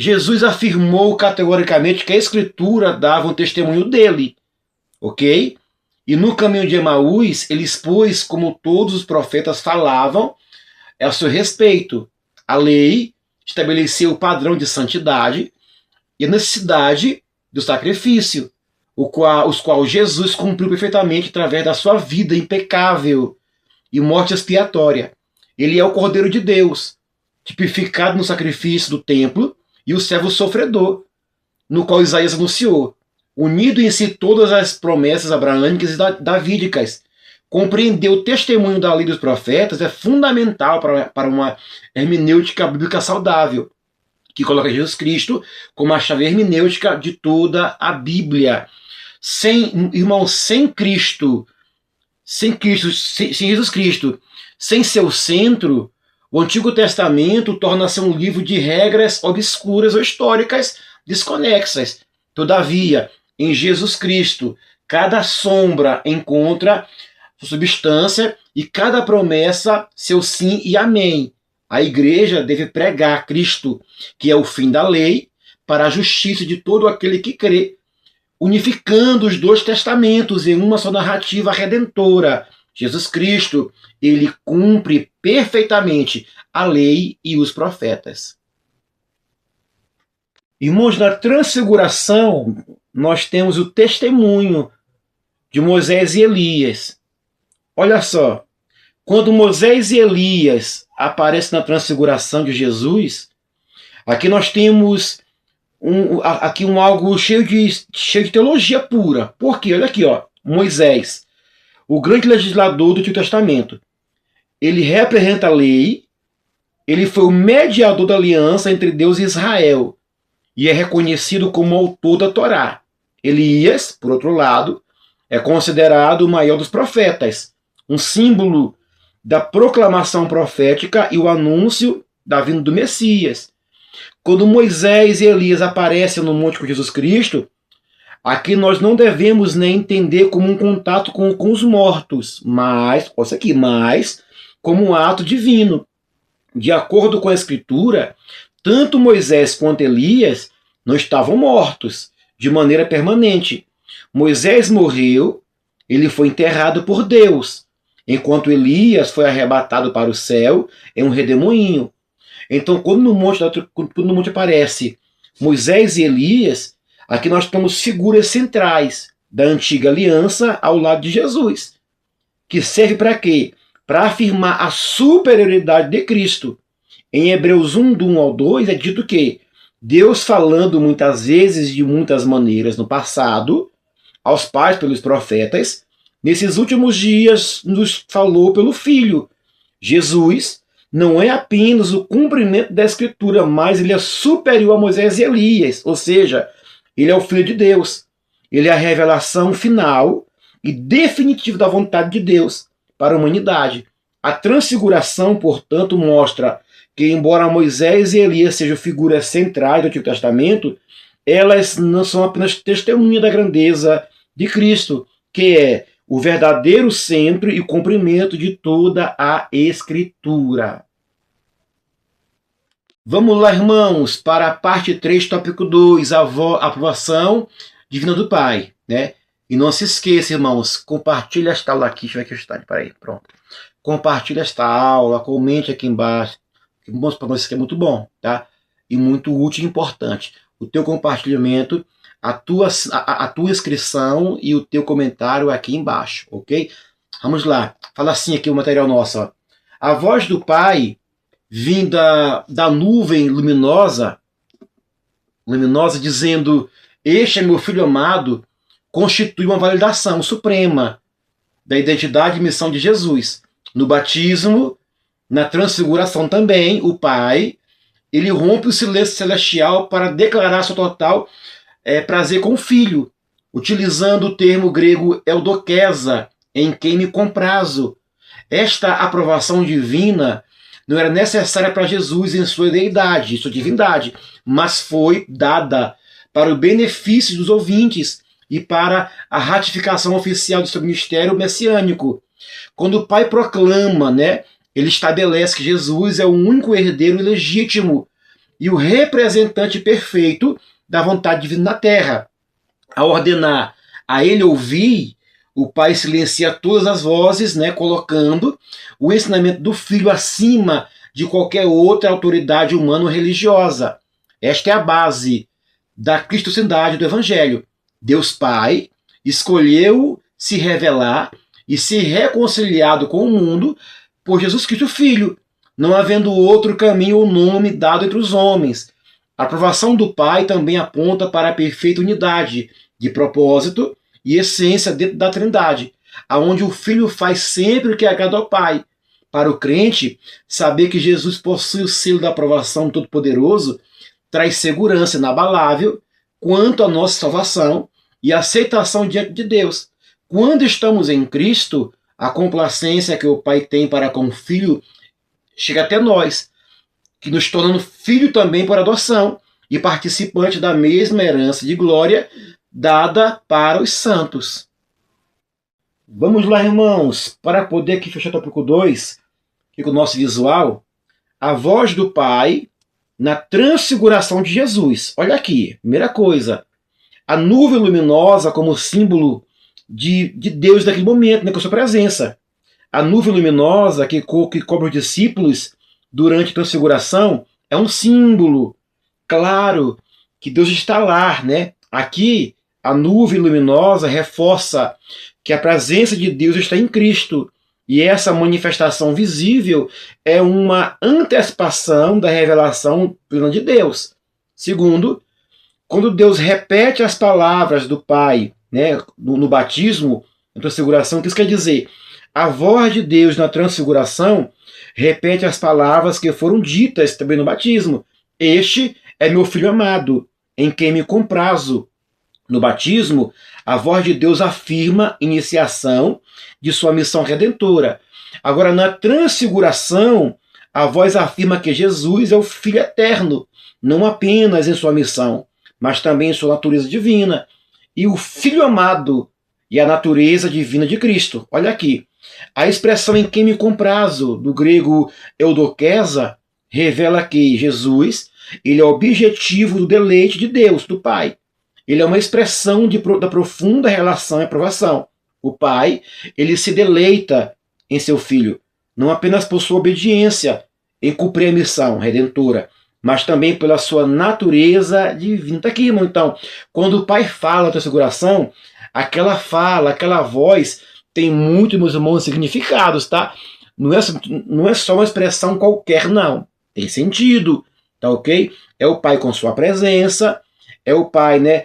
Jesus afirmou categoricamente que a Escritura dava um testemunho dele, ok? E no caminho de Emaús, ele expôs como todos os profetas falavam é a seu respeito. A lei estabeleceu o padrão de santidade e a necessidade do sacrifício, os quais Jesus cumpriu perfeitamente através da sua vida impecável e morte expiatória. Ele é o Cordeiro de Deus, tipificado no sacrifício do templo, e o servo sofredor, no qual Isaías anunciou, unido em si todas as promessas abraâmicas e davídicas. Compreender o testemunho da lei dos profetas é fundamental para uma hermenêutica bíblica saudável, que coloca Jesus Cristo como a chave hermenêutica de toda a Bíblia. Sem Cristo, sem Jesus Cristo, sem seu centro, o Antigo Testamento torna-se um livro de regras obscuras ou históricas desconexas. Todavia, em Jesus Cristo, cada sombra encontra sua substância e cada promessa seu sim e amém. A igreja deve pregar Cristo, que é o fim da lei, para a justiça de todo aquele que crê, unificando os dois testamentos em uma só narrativa redentora. Jesus Cristo, ele cumpre perfeitamente a lei e os profetas. Irmãos, na transfiguração, nós temos o testemunho de Moisés e Elias. Olha só, quando Moisés e Elias aparecem na transfiguração de Jesus, aqui nós temos algo cheio de teologia pura. Por quê? Olha aqui, ó, Moisés, o grande legislador do Antigo Testamento. Ele representa a lei, ele foi o mediador da aliança entre Deus e Israel, e é reconhecido como autor da Torá. Elias, por outro lado, é considerado o maior dos profetas, um símbolo da proclamação profética e o anúncio da vinda do Messias. Quando Moisés e Elias aparecem no monte com Jesus Cristo, aqui nós não devemos nem entender como um contato com os mortos, mas como um ato divino. De acordo com a Escritura, tanto Moisés quanto Elias não estavam mortos de maneira permanente. Moisés morreu, ele foi enterrado por Deus, enquanto Elias foi arrebatado para o céu em um redemoinho. Então, quando no monte aparece Moisés e Elias, aqui nós temos figuras centrais da antiga aliança ao lado de Jesus, que serve para quê? Para afirmar a superioridade de Cristo. Em Hebreus 1, do 1 ao 2, é dito que Deus, falando muitas vezes de muitas maneiras no passado, aos pais pelos profetas, nesses últimos dias nos falou pelo Filho. Jesus não é apenas o cumprimento da Escritura, mas ele é superior a Moisés e Elias, ou seja, ele é o Filho de Deus. Ele é a revelação final e definitiva da vontade de Deus para a humanidade. A transfiguração, portanto, mostra que, embora Moisés e Elias sejam figuras centrais do Antigo Testamento, elas não são apenas testemunha da grandeza de Cristo, que é o verdadeiro centro e cumprimento de toda a Escritura. Vamos lá, irmãos, para a parte 3, tópico 2, a aprovação divina do Pai, né? E não se esqueça, irmãos, compartilhe esta aula aqui, deixa eu ver aqui o slide, peraí, pronto. Compartilhe esta aula, comente aqui embaixo, para nós isso aqui é muito bom, tá? E muito útil e importante. O teu compartilhamento, a tua inscrição e o teu comentário aqui embaixo, ok? Vamos lá, fala assim aqui o material nosso, ó. A voz do Pai, vinda da nuvem luminosa, dizendo: este é meu Filho amado, constitui uma validação suprema da identidade e missão de Jesus. No batismo, na transfiguração também, o Pai, ele rompe o silêncio celestial para declarar seu total prazer com o Filho, utilizando o termo grego eudokesa, em quem me comprazo. Esta aprovação divina não era necessária para Jesus em sua deidade, sua divindade, mas foi dada para o benefício dos ouvintes e para a ratificação oficial do seu ministério messiânico. Quando o Pai proclama, né, ele estabelece que Jesus é o único herdeiro legítimo e o representante perfeito da vontade divina na terra. Ao ordenar a ele ouvir, o pai silencia todas as vozes, né, colocando o ensinamento do filho acima de qualquer outra autoridade humana ou religiosa. Esta é a base da cristocidade do Evangelho. Deus Pai escolheu se revelar e ser reconciliado com o mundo por Jesus Cristo Filho, não havendo outro caminho ou nome dado entre os homens. A aprovação do Pai também aponta para a perfeita unidade de propósito e essência dentro da Trindade, aonde o Filho faz sempre o que agrada ao Pai. Para o crente, saber que Jesus possui o selo da aprovação do Todo-Poderoso traz segurança inabalável quanto à nossa salvação e aceitação diante de Deus. Quando estamos em Cristo, a complacência que o Pai tem para com o Filho chega até nós, que nos tornando filho também por adoção e participante da mesma herança de glória dada para os santos. Vamos lá, irmãos, para poder aqui fechar o tópico 2, aqui com o nosso visual, a voz do Pai na transfiguração de Jesus. Olha aqui, primeira coisa, a nuvem luminosa como símbolo de Deus naquele momento, né, com a sua presença. A nuvem luminosa que cobre os discípulos durante a transfiguração é um símbolo claro que Deus está lá, né? Aqui, a nuvem luminosa reforça que a presença de Deus está em Cristo. E essa manifestação visível é uma antecipação da revelação plena de Deus. Segundo, quando Deus repete as palavras do Pai, né, no batismo, na transfiguração, o que isso quer dizer? A voz de Deus na transfiguração repete as palavras que foram ditas também no batismo. Este é meu filho amado, em quem me comprazo. No batismo, a voz de Deus afirma iniciação de sua missão redentora. Agora, na transfiguração, a voz afirma que Jesus é o Filho eterno, não apenas em sua missão, mas também em sua natureza divina. E o Filho amado e a natureza divina de Cristo. Olha aqui. A expressão em quem me comprazo, do grego eudoquesa, revela que Jesus ele é o objetivo do deleite de Deus, do Pai. Ele é uma expressão da profunda relação e aprovação. O Pai, ele se deleita em seu Filho, não apenas por sua obediência em cumprir a missão redentora, mas também pela sua natureza divina. Está aqui, irmão. Então, quando o Pai fala na transfiguração, aquela fala, aquela voz tem muito, meus irmãos, significados, tá? Não é só uma expressão qualquer, não. Tem sentido, tá ok? É o Pai com sua presença, é o Pai, né,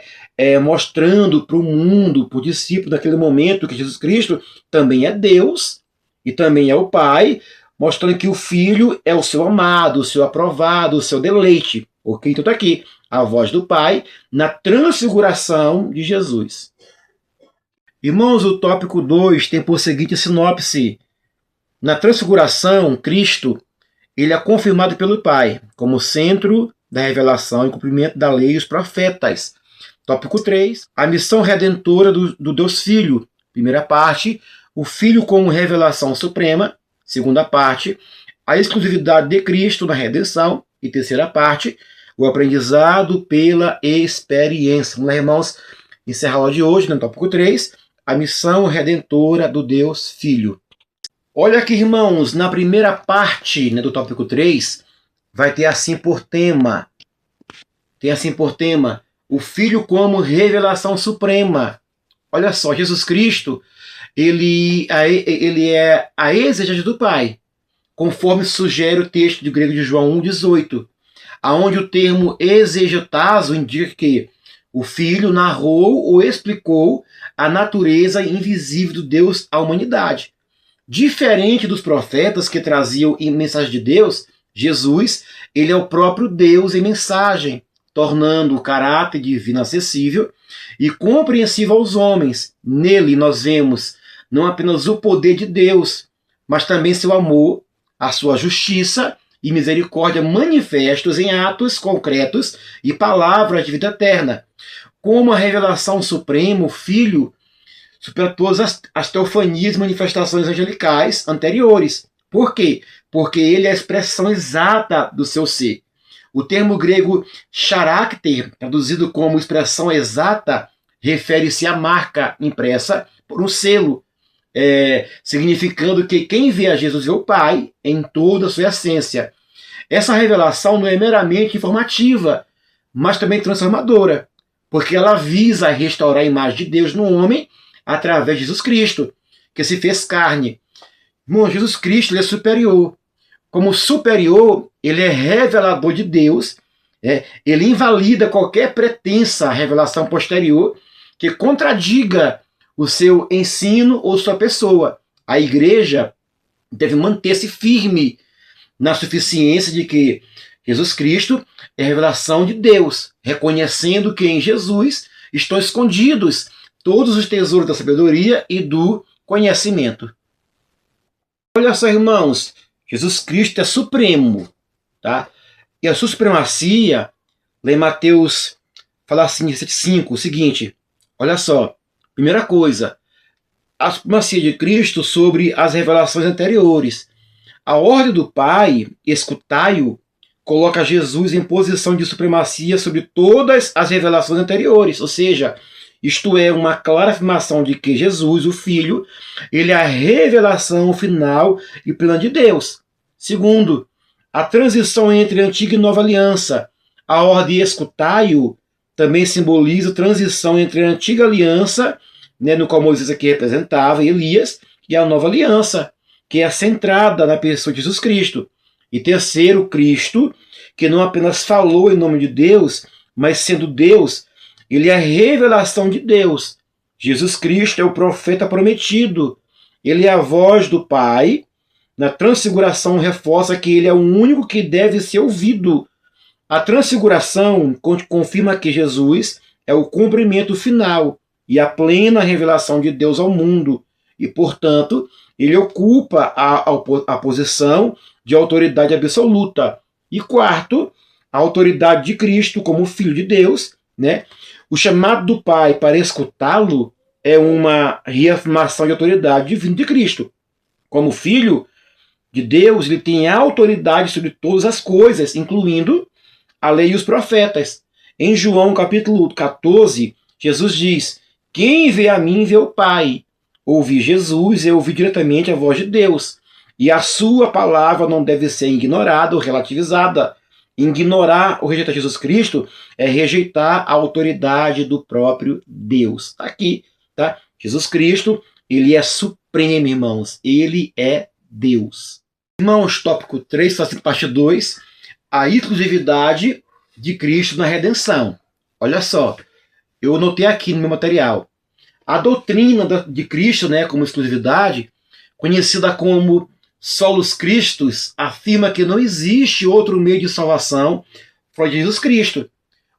mostrando para o mundo, para o discípulo naquele momento que Jesus Cristo também é Deus e também é o Pai, mostrando que o Filho é o seu amado, o seu aprovado, o seu deleite. Ok? Então está aqui a voz do Pai na transfiguração de Jesus. Irmãos, o tópico 2 tem por seguinte sinopse. Na transfiguração, Cristo ele é confirmado pelo Pai como centro da revelação e cumprimento da lei e os profetas. Tópico 3, a missão redentora do Deus Filho. Primeira parte, o Filho como revelação suprema. Segunda parte, a exclusividade de Cristo na redenção. E terceira parte, o aprendizado pela experiência. Vamos lá, irmãos, encerrar a aula de hoje, no tópico 3, a missão redentora do Deus Filho. Olha aqui, irmãos, na primeira parte, né, do tópico 3, vai ter assim por tema. Tem assim por tema, o Filho como revelação suprema. Olha só, Jesus Cristo, ele é a exegese do Pai, conforme sugere o texto de grego de João 1,18, aonde o termo exegetazo indica que o Filho narrou ou explicou a natureza invisível do Deus à humanidade. Diferente dos profetas que traziam mensagem de Deus, Jesus, ele é o próprio Deus em mensagem, tornando o caráter divino acessível e compreensível aos homens. Nele nós vemos não apenas o poder de Deus, mas também seu amor, a sua justiça e misericórdia manifestos em atos concretos e palavras de vida eterna. Como a revelação suprema, o Filho supera todas as teofanias e manifestações angelicais anteriores. Por quê? Porque ele é a expressão exata do seu ser. O termo grego charakter, traduzido como expressão exata, refere-se à marca impressa por um selo, significando que quem vê a Jesus vê o Pai em toda a sua essência. Essa revelação não é meramente informativa, mas também transformadora, porque ela visa restaurar a imagem de Deus no homem através de Jesus Cristo, que se fez carne. Irmão, Jesus Cristo ele é superior. Como superior, ele é revelador de Deus, ele invalida qualquer pretensa revelação posterior que contradiga o seu ensino ou sua pessoa. A igreja deve manter-se firme na suficiência de que Jesus Cristo é a revelação de Deus, reconhecendo que em Jesus estão escondidos todos os tesouros da sabedoria e do conhecimento. Olha só, irmãos, Jesus Cristo é supremo, tá? E a sua supremacia, lá em Mateus, fala assim, 7,5, o seguinte, olha só, primeira coisa, a supremacia de Cristo sobre as revelações anteriores. A ordem do Pai, escutai-o, coloca Jesus em posição de supremacia sobre todas as revelações anteriores, ou seja, isto é uma clara afirmação de que Jesus, o Filho, ele é a revelação final e plena de Deus. Segundo, a transição entre a antiga e nova aliança. A ordem escutai-o também simboliza a transição entre a antiga aliança, no qual Moisés aqui representava, Elias, e a nova aliança, que é centrada na pessoa de Jesus Cristo. E terceiro, Cristo, que não apenas falou em nome de Deus, mas sendo Deus, ele é a revelação de Deus. Jesus Cristo é o profeta prometido. Ele é a voz do Pai. Na transfiguração reforça que ele é o único que deve ser ouvido. A transfiguração confirma que Jesus é o cumprimento final e a plena revelação de Deus ao mundo. E, portanto, ele ocupa a posição de autoridade absoluta. E quarto, a autoridade de Cristo como Filho de Deus, O chamado do Pai para escutá-lo é uma reafirmação de autoridade divina de Cristo. Como Filho de Deus, ele tem autoridade sobre todas as coisas, incluindo a lei e os profetas. Em João capítulo 14, Jesus diz, quem vê a mim vê o Pai. Ouvir Jesus é ouvir diretamente a voz de Deus. E a sua palavra não deve ser ignorada ou relativizada. Ignorar ou rejeitar Jesus Cristo é rejeitar a autoridade do próprio Deus. Está aqui, tá? Jesus Cristo, ele é supremo, irmãos. Ele é Deus. Irmãos, tópico 3, parte 2, a exclusividade de Cristo na redenção. Olha só, eu anotei aqui no meu material. A doutrina de Cristo, como exclusividade, conhecida como Solus Christus, afirma que não existe outro meio de salvação fora de Jesus Cristo.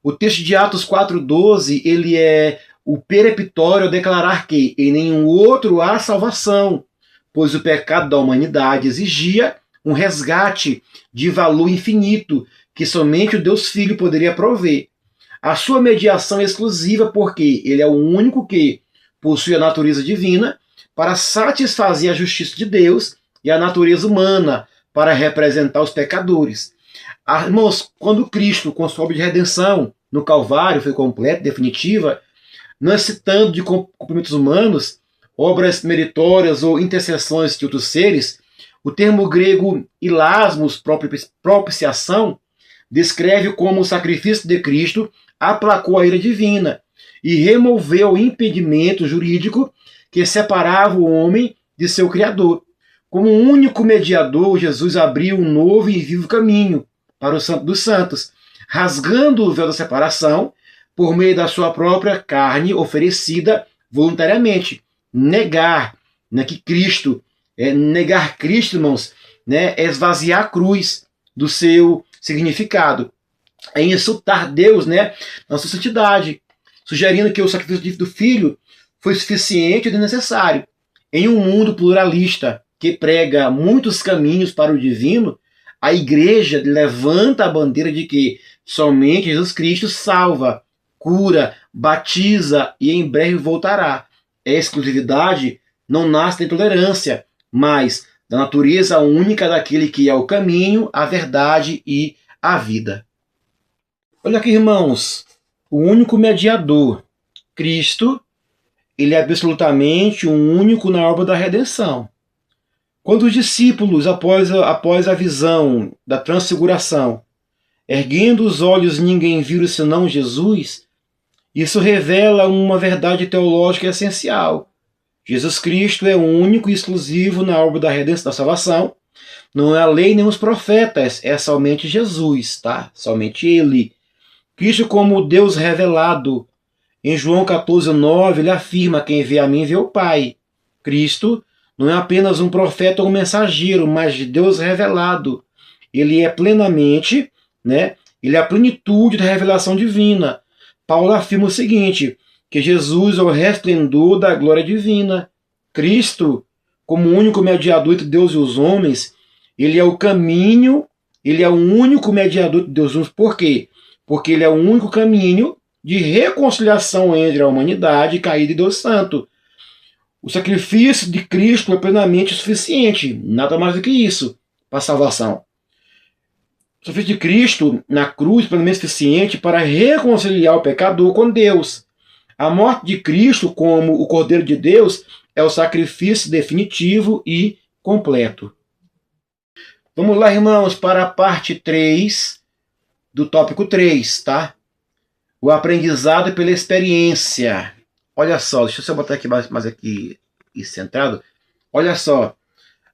O texto de Atos 4,12, ele é o peremptório a declarar que em nenhum outro há salvação, pois o pecado da humanidade exigia um resgate de valor infinito que somente o Deus Filho poderia prover. A sua mediação é exclusiva porque ele é o único que possui a natureza divina para satisfazer a justiça de Deus e a natureza humana para representar os pecadores. Irmãos, quando Cristo, com sua obra de redenção no Calvário, foi completa, definitiva, não citando de cumprimentos humanos, obras meritórias ou intercessões de outros seres, o termo grego hilasmos, propiciação, descreve como o sacrifício de Cristo aplacou a ira divina e removeu o impedimento jurídico que separava o homem de seu Criador. Como único mediador, Jesus abriu um novo e vivo caminho para o Santo dos Santos, rasgando o véu da separação por meio da sua própria carne oferecida voluntariamente. Negar que Cristo, negar Cristo, irmãos, é esvaziar a cruz do seu significado. É insultar Deus, na sua santidade, sugerindo que o sacrifício do Filho foi suficiente e necessário. Em um mundo pluralista que prega muitos caminhos para o divino, a igreja levanta a bandeira de que somente Jesus Cristo salva, cura, batiza e em breve voltará. A exclusividade não nasce da intolerância, mas da natureza única daquele que é o caminho, a verdade e a vida. Olha aqui, irmãos, o único mediador Cristo, ele é absolutamente o único na obra da redenção. Quando os discípulos, após a visão da transfiguração, erguendo os olhos ninguém viu senão Jesus, isso revela uma verdade teológica essencial. Jesus Cristo é o único e exclusivo na obra da redenção, da salvação. Não é a lei nem os profetas, é somente Jesus, tá? Somente Ele. Cristo como Deus revelado. Em João 14:9, ele afirma: quem vê a mim vê o Pai. Cristo não é apenas um profeta ou um mensageiro, mas de Deus revelado. Ele é plenamente, ele é a plenitude da revelação divina. Paulo afirma o seguinte, que Jesus é o resplendor da glória divina. Cristo, como único mediador entre Deus e os homens, ele é o caminho, ele é o único mediador entre Deus e os homens. Por quê? Porque ele é o único caminho de reconciliação entre a humanidade caída e Deus Santo. O sacrifício de Cristo é plenamente suficiente, nada mais do que isso, para a salvação. O sacrifício de Cristo na cruz é plenamente suficiente para reconciliar o pecador com Deus. A morte de Cristo, como o Cordeiro de Deus, é o sacrifício definitivo e completo. Vamos lá, irmãos, para a parte 3 do tópico 3, tá? O aprendizado pela experiência. Olha só, deixa eu só botar aqui mais aqui centrado. Olha só,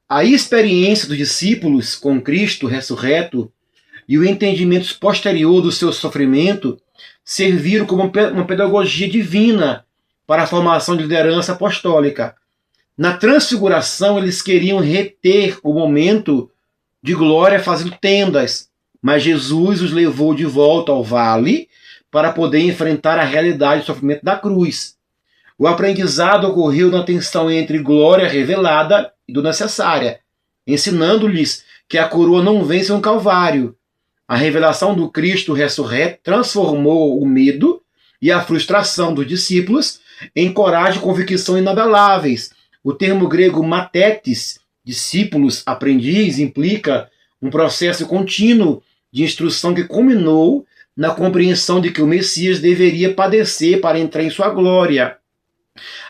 a experiência dos discípulos com Cristo ressurreto e o entendimento posterior do seu sofrimento serviram como uma pedagogia divina para a formação de liderança apostólica. Na transfiguração, eles queriam reter o momento de glória fazendo tendas, mas Jesus os levou de volta ao vale para poder enfrentar a realidade do sofrimento da cruz. O aprendizado ocorreu na tensão entre glória revelada e dor necessária, ensinando-lhes que a coroa não vence um calvário. A revelação do Cristo ressurreto transformou o medo e a frustração dos discípulos em coragem e convicção inabaláveis. O termo grego matetes, discípulos, aprendiz, implica um processo contínuo de instrução que culminou na compreensão de que o Messias deveria padecer para entrar em sua glória.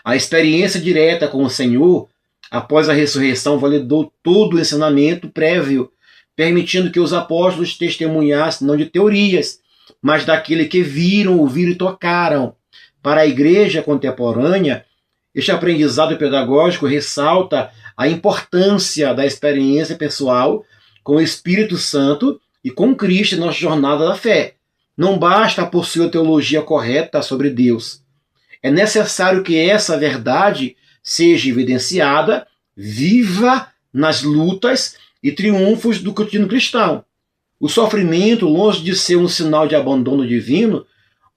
A experiência direta com o Senhor, após a ressurreição, validou todo o ensinamento prévio, permitindo que os apóstolos testemunhassem não de teorias, mas daquele que viram, ouviram e tocaram. Para a igreja contemporânea, este aprendizado pedagógico ressalta a importância da experiência pessoal com o Espírito Santo e com Cristo em nossa jornada da fé. Não basta possuir a teologia correta sobre Deus. É necessário que essa verdade seja evidenciada, viva nas lutas e triunfos do cotidiano cristão. O sofrimento, longe de ser um sinal de abandono divino,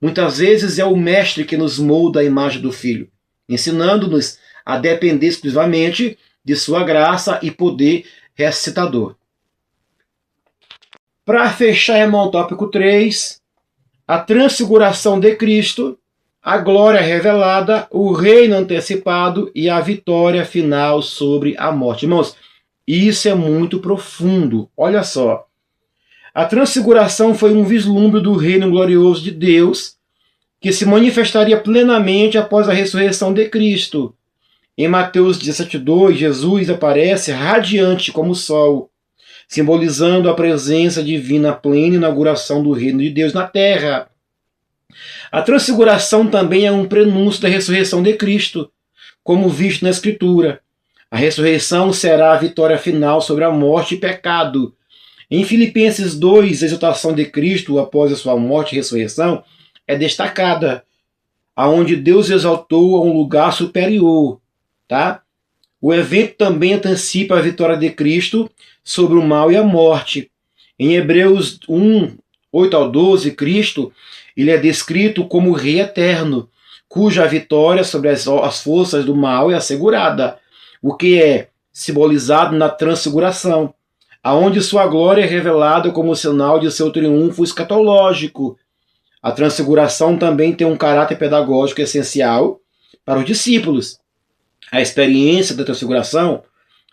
muitas vezes é o mestre que nos molda a imagem do Filho, ensinando-nos a depender exclusivamente de sua graça e poder ressuscitador. Para fechar, irmão, tópico 3, a transfiguração de Cristo, a glória revelada, o reino antecipado e a vitória final sobre a morte. Irmãos, isso é muito profundo. Olha só. A transfiguração foi um vislumbre do reino glorioso de Deus, que se manifestaria plenamente após a ressurreição de Cristo. Em Mateus 17:2, Jesus aparece radiante como o sol, simbolizando a presença divina plena e inauguração do reino de Deus na terra. A transfiguração também é um prenúncio da ressurreição de Cristo, como visto na Escritura. A ressurreição será a vitória final sobre a morte e pecado. Em Filipenses 2, a exaltação de Cristo após a sua morte e ressurreição é destacada, aonde Deus exaltou a um lugar superior. Tá? O evento também antecipa a vitória de Cristo sobre o mal e a morte. Em Hebreus 1, 8-12, Cristo ele é descrito como o Rei Eterno, cuja vitória sobre as forças do mal é assegurada, o que é simbolizado na transfiguração, aonde sua glória é revelada como sinal de seu triunfo escatológico. A transfiguração também tem um caráter pedagógico essencial para os discípulos. A experiência da transfiguração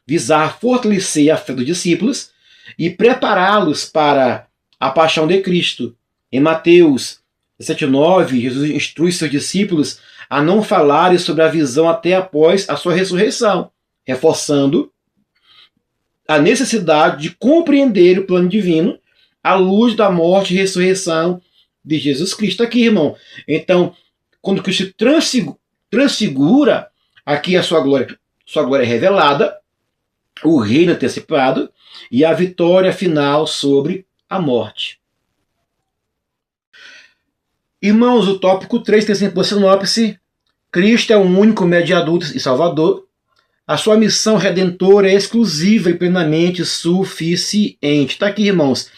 visar fortalecer a fé dos discípulos e prepará-los para a paixão de Cristo. Em Mateus 17:9, Jesus instrui seus discípulos a não falarem sobre a visão até após a sua ressurreição, reforçando a necessidade de compreender o plano divino à luz da morte e ressurreição de Jesus Cristo. Aqui, irmão. Então, quando Cristo transfigura aqui a sua glória é revelada, o reino antecipado e a vitória final sobre a morte. Irmãos, o tópico 3 tem sempre por sinopse: Cristo é o único mediador e salvador. A sua missão redentora é exclusiva e plenamente suficiente. Está aqui, irmãos.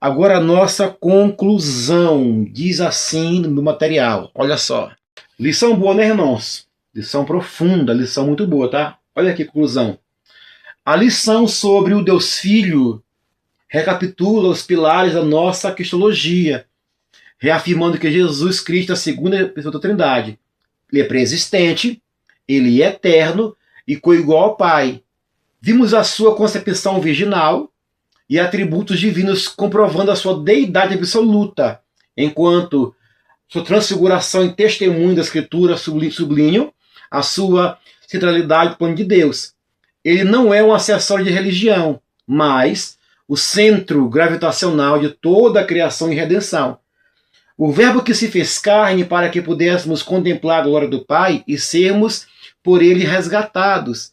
Agora a nossa conclusão. Diz assim no material. Olha só. Lição boa, né, irmãos? Lição profunda, lição muito boa, tá? Olha aqui a conclusão. A lição sobre o Deus Filho recapitula os pilares da nossa cristologia, reafirmando que Jesus Cristo é a segunda pessoa da Trindade. Ele é preexistente, ele é eterno e coigual ao Pai. Vimos a sua concepção virginal e atributos divinos comprovando a sua deidade absoluta, enquanto sua transfiguração e testemunho da Escritura sublinham a sua centralidade do plano de Deus. Ele não é um acessório de religião, mas o centro gravitacional de toda a criação e redenção. O Verbo que se fez carne para que pudéssemos contemplar a glória do Pai e sermos por ele resgatados.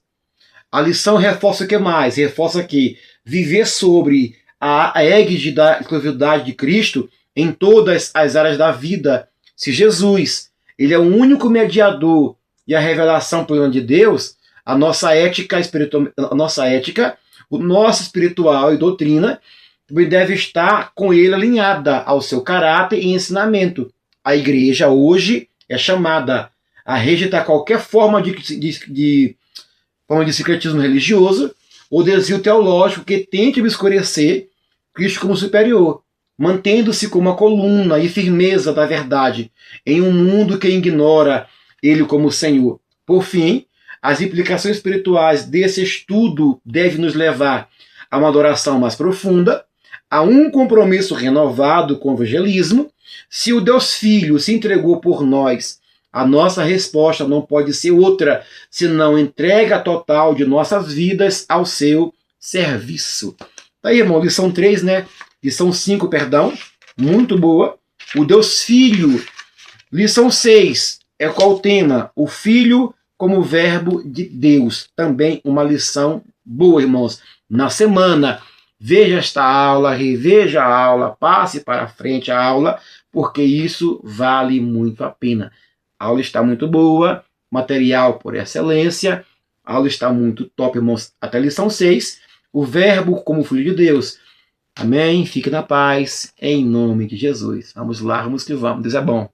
A lição reforça o que mais? Reforça que viver sobre a égide da exclusividade de Cristo em todas as áreas da vida. Se Jesus, ele é o único mediador e a revelação plena de Deus, a nossa ética o nosso espiritual e doutrina deve estar com ele alinhada ao seu caráter e ensinamento. A igreja hoje é chamada a rejeitar qualquer forma de secretismo religioso ou desvio teológico que tente obscurecer Cristo como superior, mantendo-se como a coluna e firmeza da verdade em um mundo que ignora ele como Senhor. Por fim, as implicações espirituais desse estudo devem nos levar a uma adoração mais profunda, a um compromisso renovado com o evangelismo. Se o Deus Filho se entregou por nós, a nossa resposta não pode ser outra, senão entrega total de nossas vidas ao seu serviço. Tá aí, irmão, lição 3, né? Lição 5, perdão, muito boa. O Deus Filho. Lição 6, é qual o tema? O Filho como verbo de Deus. Também uma lição boa, irmãos. Na semana, veja esta aula, reveja a aula, passe para frente a aula, porque isso vale muito a pena. A aula está muito boa, material por excelência, a aula está muito top, irmãos. Até a lição 6, o verbo como filho de Deus. Amém? Fique na paz, em nome de Jesus. Vamos lá, vamos que vamos. Deus é bom.